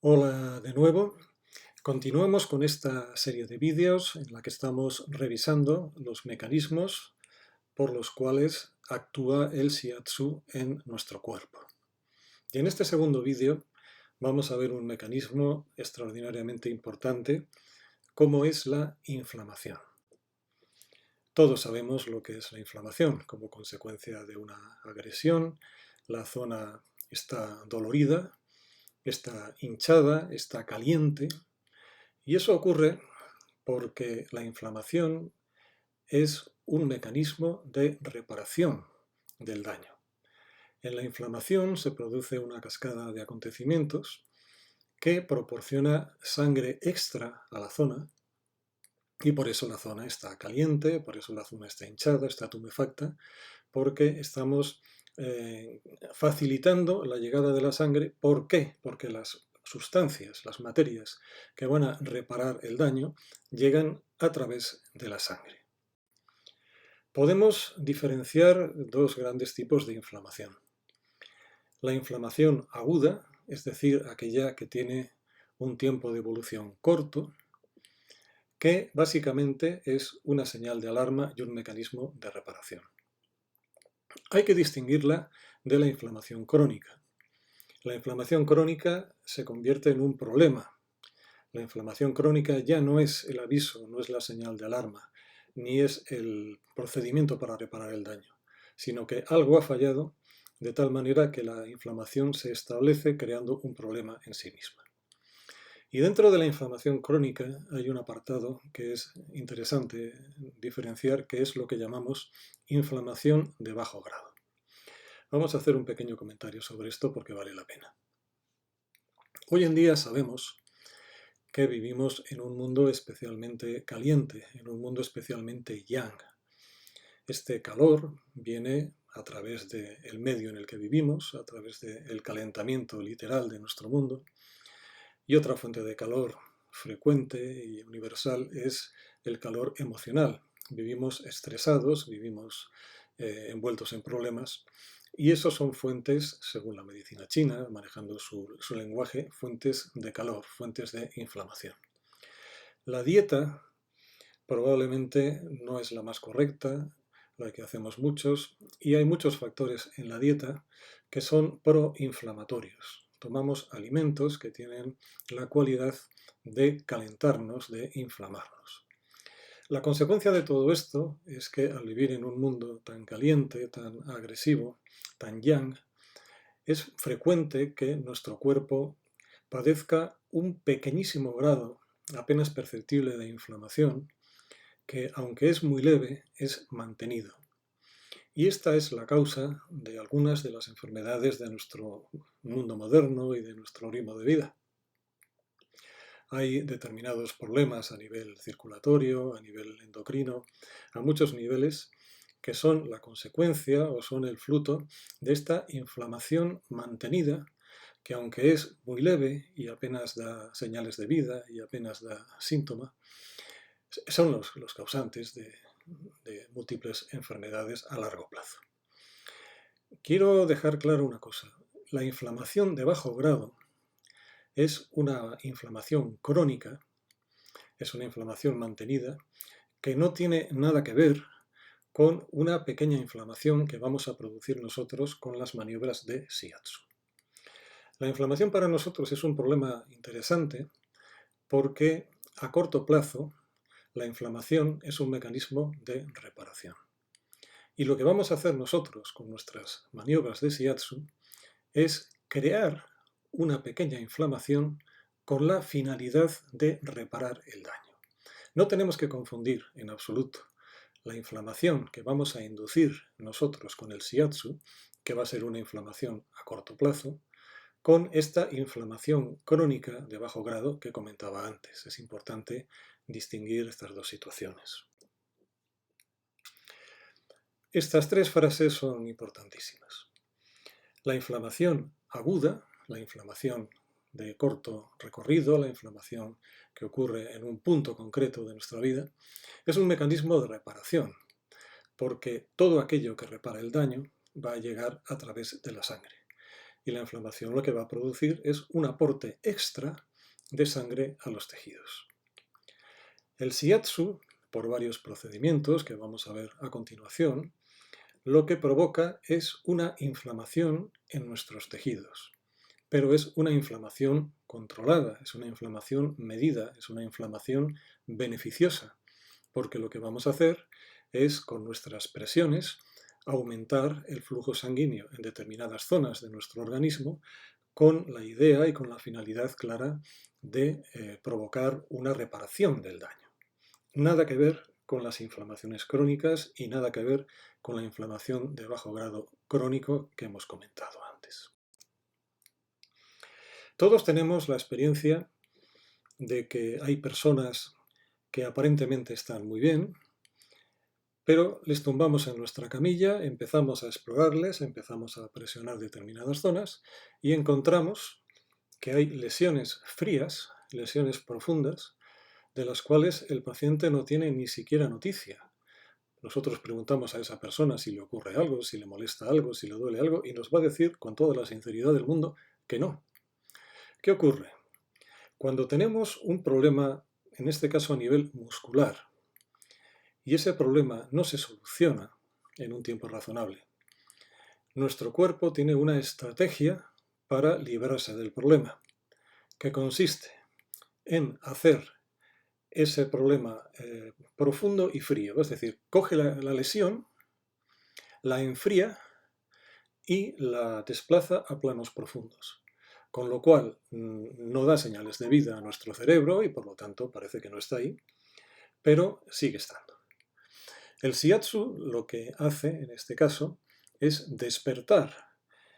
Hola de nuevo. Continuamos con esta serie de vídeos en la que estamos revisando los mecanismos por los cuales actúa el shiatsu en nuestro cuerpo. Y en este segundo vídeo vamos a ver un mecanismo extraordinariamente importante, como es la inflamación. Todos sabemos lo que es la inflamación. Como consecuencia de una agresión, la zona está dolorida, está hinchada, está caliente. Y eso ocurre porque la inflamación es un mecanismo de reparación del daño. En la inflamación se produce una cascada de acontecimientos que proporciona sangre extra a la zona y por eso la zona está caliente, por eso la zona está hinchada, está tumefacta, porque estamos facilitando la llegada de la sangre. ¿Por qué? Porque las sustancias, las materias que van a reparar el daño, llegan a través de la sangre. Podemos diferenciar dos grandes tipos de inflamación. La inflamación aguda, es decir, aquella que tiene un tiempo de evolución corto, que básicamente es una señal de alarma y un mecanismo de reparación. Hay que distinguirla de la inflamación crónica. La inflamación crónica se convierte en un problema. La inflamación crónica ya no es el aviso, no es la señal de alarma, ni es el procedimiento para reparar el daño, sino que algo ha fallado de tal manera que la inflamación se establece creando un problema en sí misma. Y dentro de la inflamación crónica hay un apartado que es interesante diferenciar, que es lo que llamamos inflamación de bajo grado. Vamos a hacer un pequeño comentario sobre esto porque vale la pena. Hoy en día sabemos que vivimos en un mundo especialmente caliente, en un mundo especialmente yang. Este calor viene a través del medio en el que vivimos, a través del calentamiento literal de nuestro mundo. Y otra fuente de calor frecuente y universal es el calor emocional. Vivimos estresados, vivimos envueltos en problemas, y esos son fuentes, según la medicina china, manejando su lenguaje, fuentes de calor, fuentes de inflamación. La dieta probablemente no es la más correcta, la que hacemos muchos, y hay muchos factores en la dieta que son proinflamatorios. Tomamos alimentos que tienen la cualidad de calentarnos, de inflamarnos. La consecuencia de todo esto es que al vivir en un mundo tan caliente, tan agresivo, tan yang, es frecuente que nuestro cuerpo padezca un pequeñísimo grado, apenas perceptible, de inflamación, que aunque es muy leve, es mantenido. Y esta es la causa de algunas de las enfermedades de nuestro mundo moderno y de nuestro ritmo de vida. Hay determinados problemas a nivel circulatorio, a nivel endocrino, a muchos niveles, que son la consecuencia o son el fruto de esta inflamación mantenida, que aunque es muy leve y apenas da señales de vida y apenas da síntoma, son los causantes de múltiples enfermedades a largo plazo. Quiero dejar claro una cosa. La inflamación de bajo grado es una inflamación crónica, es una inflamación mantenida, que no tiene nada que ver con una pequeña inflamación que vamos a producir nosotros con las maniobras de shiatsu. La inflamación para nosotros es un problema interesante porque a corto plazo la inflamación es un mecanismo de reparación. Y lo que vamos a hacer nosotros con nuestras maniobras de shiatsu es crear una pequeña inflamación con la finalidad de reparar el daño. No tenemos que confundir en absoluto la inflamación que vamos a inducir nosotros con el shiatsu, que va a ser una inflamación a corto plazo, con esta inflamación crónica de bajo grado que comentaba antes. Es importante distinguir estas dos situaciones. Estas tres frases son importantísimas. La inflamación aguda, la inflamación de corto recorrido, la inflamación que ocurre en un punto concreto de nuestra vida, es un mecanismo de reparación, porque todo aquello que repara el daño va a llegar a través de la sangre. y la inflamación lo que va a producir es un aporte extra de sangre a los tejidos. El shiatsu, por varios procedimientos que vamos a ver a continuación, lo que provoca es una inflamación en nuestros tejidos, pero es una inflamación controlada, es una inflamación medida, es una inflamación beneficiosa, porque lo que vamos a hacer es, con nuestras presiones, aumentar el flujo sanguíneo en determinadas zonas de nuestro organismo con la idea y con la finalidad clara de provocar una reparación del daño. Nada que ver con las inflamaciones crónicas y nada que ver con la inflamación de bajo grado crónico que hemos comentado antes. Todos tenemos la experiencia de que hay personas que aparentemente están muy bien, pero les tumbamos en nuestra camilla, empezamos a explorarles, empezamos a presionar determinadas zonas y encontramos que hay lesiones frías, lesiones profundas, de las cuales el paciente no tiene ni siquiera noticia. Nosotros preguntamos a esa persona si le ocurre algo, si le molesta algo, si le duele algo, y nos va a decir con toda la sinceridad del mundo que no. ¿Qué ocurre? Cuando tenemos un problema, en este caso a nivel muscular, y ese problema no se soluciona en un tiempo razonable, nuestro cuerpo tiene una estrategia para librarse del problema, que consiste en hacer ese problema profundo y frío, es decir, coge la lesión, la enfría y la desplaza a planos profundos, con lo cual no da señales de vida a nuestro cerebro y por lo tanto parece que no está ahí, pero sigue estando. El shiatsu lo que hace en este caso es despertar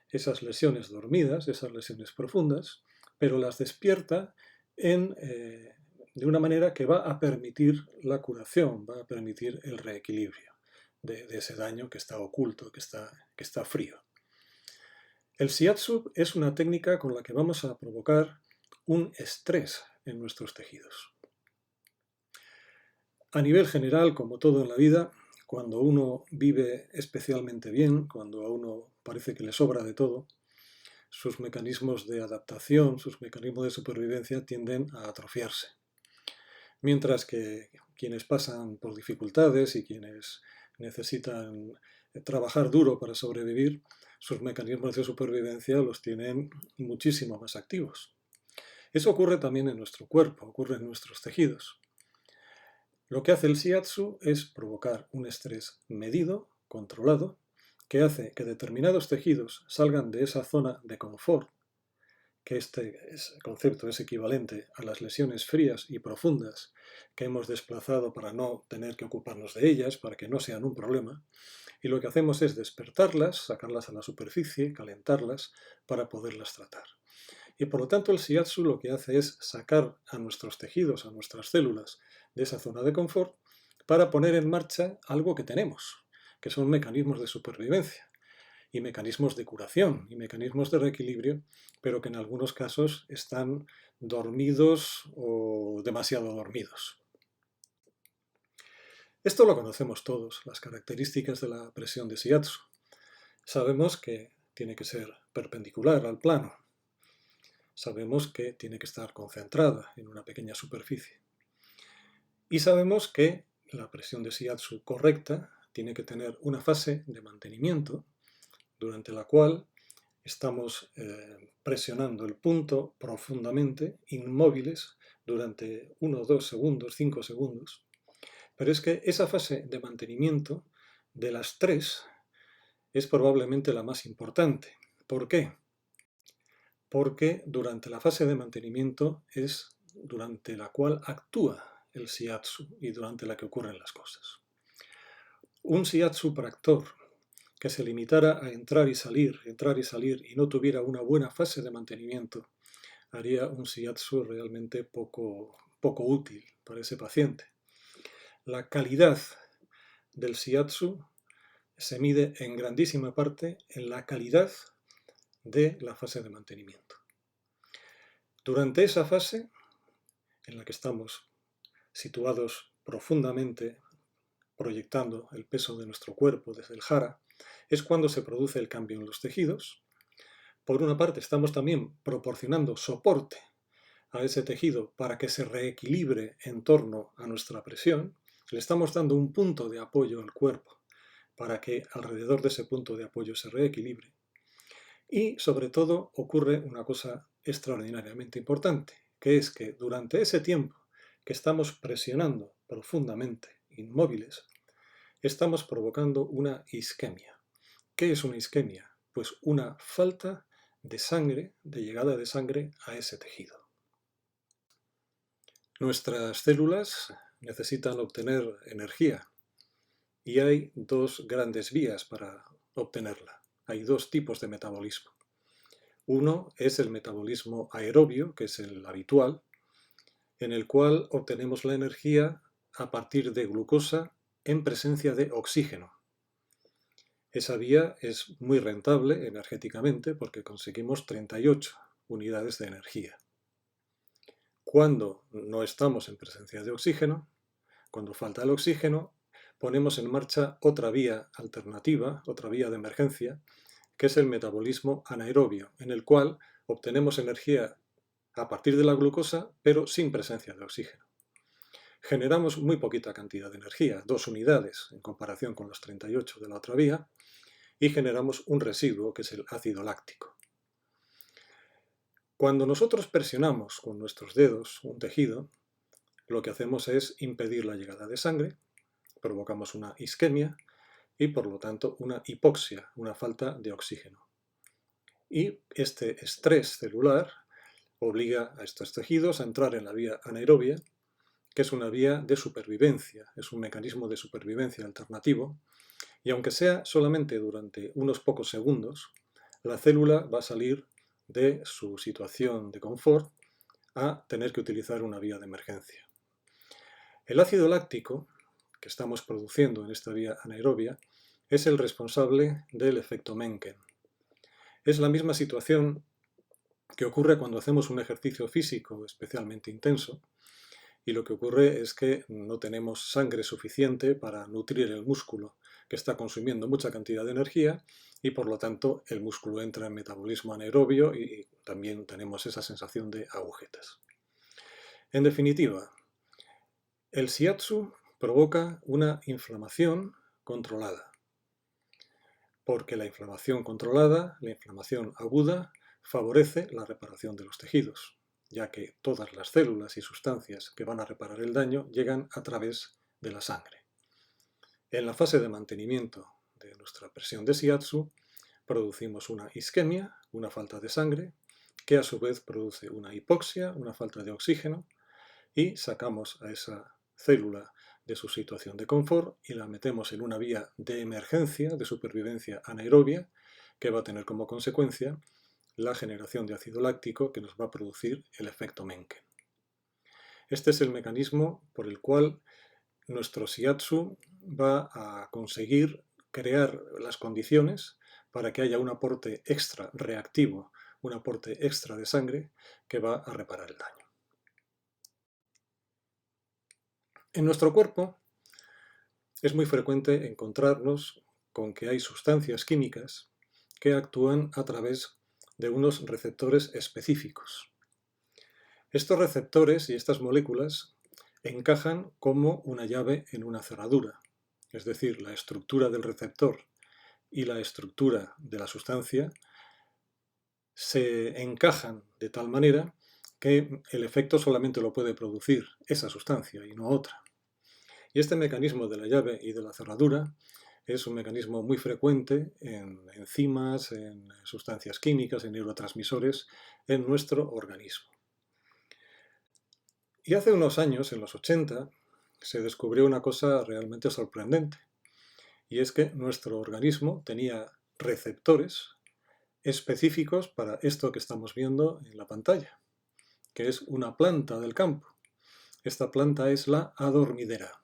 esas lesiones dormidas, esas lesiones profundas, pero las despierta de una manera que va a permitir la curación, va a permitir el reequilibrio de ese daño que está oculto, que está frío. El shiatsu es una técnica con la que vamos a provocar un estrés en nuestros tejidos. A nivel general, como todo en la vida, cuando uno vive especialmente bien, cuando a uno parece que le sobra de todo, sus mecanismos de adaptación, sus mecanismos de supervivencia tienden a atrofiarse. Mientras que quienes pasan por dificultades y quienes necesitan trabajar duro para sobrevivir, sus mecanismos de supervivencia los tienen muchísimo más activos. Eso ocurre también en nuestro cuerpo, ocurre en nuestros tejidos. Lo que hace el shiatsu es provocar un estrés medido, controlado, que hace que determinados tejidos salgan de esa zona de confort, que este concepto es equivalente a las lesiones frías y profundas que hemos desplazado para no tener que ocuparnos de ellas, para que no sean un problema, y lo que hacemos es despertarlas, sacarlas a la superficie, calentarlas para poderlas tratar. Y por lo tanto el shiatsu lo que hace es sacar a nuestros tejidos, a nuestras células, de esa zona de confort para poner en marcha algo que tenemos, que son mecanismos de supervivencia y mecanismos de curación y mecanismos de reequilibrio, pero que en algunos casos están dormidos o demasiado dormidos. Esto lo conocemos todos, las características de la presión de shiatsu. Sabemos que tiene que ser perpendicular al plano. Sabemos que tiene que estar concentrada en una pequeña superficie. Y sabemos que la presión de shiatsu correcta tiene que tener una fase de mantenimiento durante la cual estamos presionando el punto profundamente, inmóviles, durante 1, 2 segundos, 5 segundos. Pero es que esa fase de mantenimiento de las tres es probablemente la más importante. ¿Por qué? Porque durante la fase de mantenimiento es durante la cual actúa el shiatsu y durante la que ocurren las cosas. Un shiatsu practor que se limitara a entrar y salir y no tuviera una buena fase de mantenimiento, haría un shiatsu realmente poco útil para ese paciente. La calidad del shiatsu se mide en grandísima parte en la calidad de la fase de mantenimiento. Durante esa fase, en la que estamos situados profundamente, proyectando el peso de nuestro cuerpo desde el jara, es cuando se produce el cambio en los tejidos, por una parte estamos también proporcionando soporte a ese tejido para que se reequilibre en torno a nuestra presión, le estamos dando un punto de apoyo al cuerpo para que alrededor de ese punto de apoyo se reequilibre. Y sobre todo ocurre una cosa extraordinariamente importante, que es que durante ese tiempo que estamos presionando profundamente inmóviles, estamos provocando una isquemia. ¿Qué es una isquemia? Pues una falta de sangre, de llegada de sangre a ese tejido. Nuestras células necesitan obtener energía y hay dos grandes vías para obtenerla. Hay dos tipos de metabolismo. Uno es el metabolismo aerobio, que es el habitual, en el cual obtenemos la energía a partir de glucosa en presencia de oxígeno. Esa vía es muy rentable energéticamente porque conseguimos 38 unidades de energía. Cuando no estamos en presencia de oxígeno, cuando falta el oxígeno, ponemos en marcha otra vía alternativa, otra vía de emergencia, que es el metabolismo anaerobio, en el cual obtenemos energía a partir de la glucosa, pero sin presencia de oxígeno. Generamos muy poquita cantidad de energía, 2 unidades en comparación con los 38 de la otra vía, y generamos un residuo que es el ácido láctico. Cuando nosotros presionamos con nuestros dedos un tejido, lo que hacemos es impedir la llegada de sangre, provocamos una isquemia y por lo tanto una hipoxia, una falta de oxígeno. Y este estrés celular obliga a estos tejidos a entrar en la vía anaerobia, que es una vía de supervivencia, es un mecanismo de supervivencia alternativo, y aunque sea solamente durante unos pocos segundos, la célula va a salir de su situación de confort a tener que utilizar una vía de emergencia. El ácido láctico que estamos produciendo en esta vía anaerobia es el responsable del efecto Mencken. Es la misma situación que ocurre cuando hacemos un ejercicio físico especialmente intenso y lo que ocurre es que no tenemos sangre suficiente para nutrir el músculo, que está consumiendo mucha cantidad de energía y por lo tanto el músculo entra en metabolismo anaerobio y también tenemos esa sensación de agujetas. En definitiva, el shiatsu provoca una inflamación controlada, porque la inflamación controlada, la inflamación aguda, favorece la reparación de los tejidos, ya que todas las células y sustancias que van a reparar el daño llegan a través de la sangre. En la fase de mantenimiento de nuestra presión de shiatsu, producimos una isquemia, una falta de sangre, que a su vez produce una hipoxia, una falta de oxígeno, y sacamos a esa célula de su situación de confort y la metemos en una vía de emergencia, de supervivencia anaerobia, que va a tener como consecuencia la generación de ácido láctico que nos va a producir el efecto Mencken. Este es el mecanismo por el cual nuestro shiatsu va a conseguir crear las condiciones para que haya un aporte extra reactivo, un aporte extra de sangre que va a reparar el daño. En nuestro cuerpo es muy frecuente encontrarnos con que hay sustancias químicas que actúan a través de unos receptores específicos. Estos receptores y estas moléculas encajan como una llave en una cerradura, es decir, la estructura del receptor y la estructura de la sustancia se encajan de tal manera que el efecto solamente lo puede producir esa sustancia y no otra. Y este mecanismo de la llave y de la cerradura es un mecanismo muy frecuente en enzimas, en sustancias químicas, en neurotransmisores en nuestro organismo. Y hace unos años, en los 80, se descubrió una cosa realmente sorprendente, y es que nuestro organismo tenía receptores específicos para esto que estamos viendo en la pantalla, que es una planta del campo. Esta planta es la adormidera,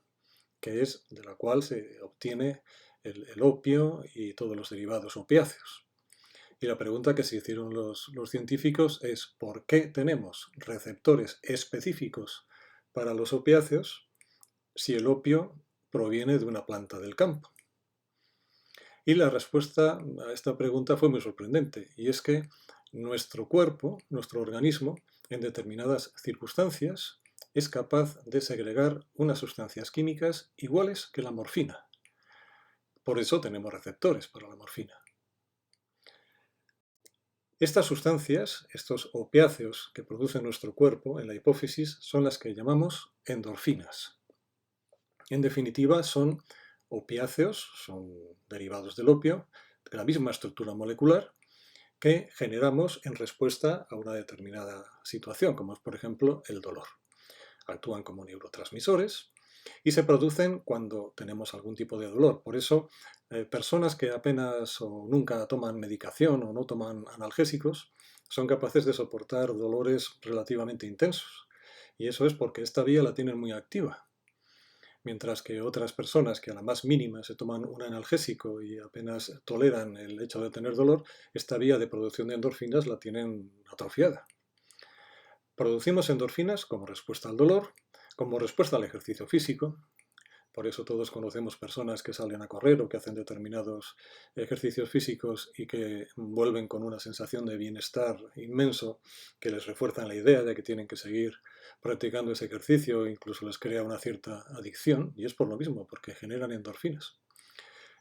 que es de la cual se obtiene el opio y todos los derivados opiáceos. Y la pregunta que se hicieron los científicos es ¿por qué tenemos receptores específicos para los opiáceos si el opio proviene de una planta del campo? Y la respuesta a esta pregunta fue muy sorprendente, y es que nuestro cuerpo, nuestro organismo, en determinadas circunstancias, es capaz de segregar unas sustancias químicas iguales que la morfina. Por eso tenemos receptores para la morfina. Estas sustancias, estos opiáceos que produce nuestro cuerpo en la hipófisis, son las que llamamos endorfinas. En definitiva, son opiáceos, son derivados del opio, de la misma estructura molecular, que generamos en respuesta a una determinada situación, como es, por ejemplo, el dolor. Actúan como neurotransmisores y se producen cuando tenemos algún tipo de dolor. Por eso, personas que apenas o nunca toman medicación o no toman analgésicos son capaces de soportar dolores relativamente intensos. Y eso es porque esta vía la tienen muy activa. Mientras que otras personas que a la más mínima se toman un analgésico y apenas toleran el hecho de tener dolor, esta vía de producción de endorfinas la tienen atrofiada. Producimos endorfinas como respuesta al dolor, como respuesta al ejercicio físico. Por eso todos conocemos personas que salen a correr o que hacen determinados ejercicios físicos y que vuelven con una sensación de bienestar inmenso que les refuerzan la idea de que tienen que seguir practicando ese ejercicio e incluso les crea una cierta adicción, y es por lo mismo, porque generan endorfinas.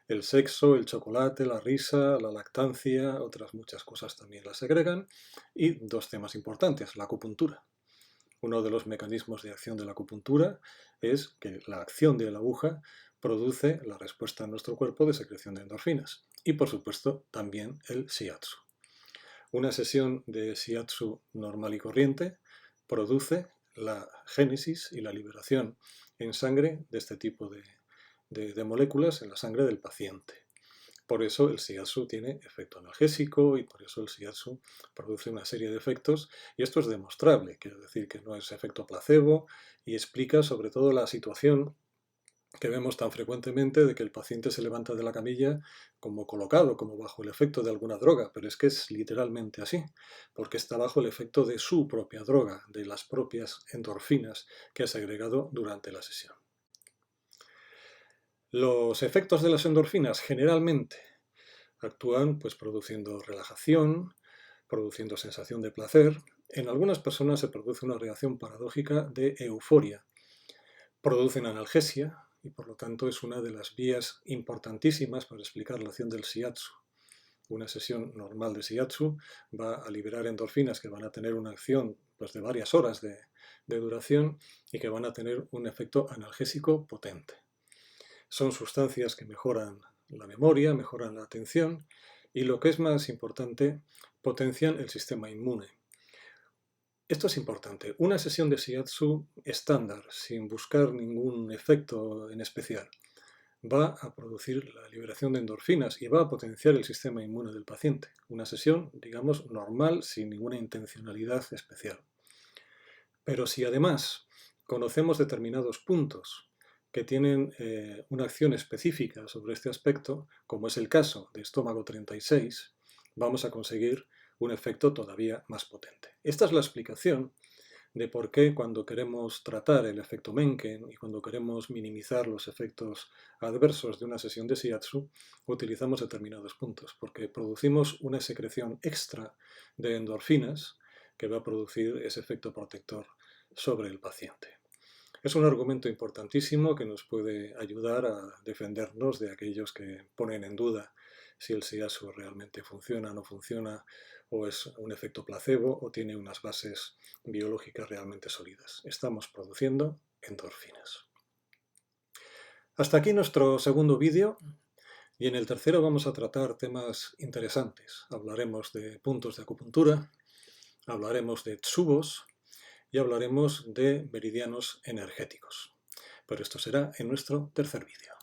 El sexo, el chocolate, la risa, la lactancia, otras muchas cosas también las segregan. Y dos temas importantes, la acupuntura. Uno de los mecanismos de acción de la acupuntura es que la acción de la aguja produce la respuesta en nuestro cuerpo de secreción de endorfinas. Y por supuesto también el shiatsu. Una sesión de shiatsu normal y corriente produce la génesis y la liberación en sangre de este tipo de moléculas en la sangre del paciente. Por eso el shiatsu tiene efecto analgésico y por eso el shiatsu produce una serie de efectos, y esto es demostrable, quiero decir que no es efecto placebo, y explica sobre todo la situación que vemos tan frecuentemente de que el paciente se levanta de la camilla como colocado, como bajo el efecto de alguna droga, pero es que es literalmente así, porque está bajo el efecto de su propia droga, de las propias endorfinas que ha segregado durante la sesión. Los efectos de las endorfinas generalmente actúan pues produciendo relajación, produciendo sensación de placer. En algunas personas se produce una reacción paradójica de euforia. Producen analgesia y por lo tanto es una de las vías importantísimas para explicar la acción del shiatsu. Una sesión normal de shiatsu va a liberar endorfinas que van a tener una acción pues, de varias horas de duración y que van a tener un efecto analgésico potente. Son sustancias que mejoran la memoria, mejoran la atención y, lo que es más importante, potencian el sistema inmune. Esto es importante. Una sesión de shiatsu estándar, sin buscar ningún efecto en especial, va a producir la liberación de endorfinas y va a potenciar el sistema inmune del paciente. Una sesión, digamos, normal, sin ninguna intencionalidad especial. Pero si además conocemos determinados puntos que tienen una acción específica sobre este aspecto, como es el caso de estómago 36, vamos a conseguir un efecto todavía más potente. Esta es la explicación de por qué cuando queremos tratar el efecto Mencken y cuando queremos minimizar los efectos adversos de una sesión de shiatsu, utilizamos determinados puntos, porque producimos una secreción extra de endorfinas que va a producir ese efecto protector sobre el paciente. Es un argumento importantísimo que nos puede ayudar a defendernos de aquellos que ponen en duda si el shiatsu realmente funciona o no funciona, o es un efecto placebo o tiene unas bases biológicas realmente sólidas. Estamos produciendo endorfinas. Hasta aquí nuestro segundo vídeo, y en el tercero vamos a tratar temas interesantes. Hablaremos de puntos de acupuntura, hablaremos de tsubos, y hablaremos de meridianos energéticos. Pero esto será en nuestro tercer vídeo.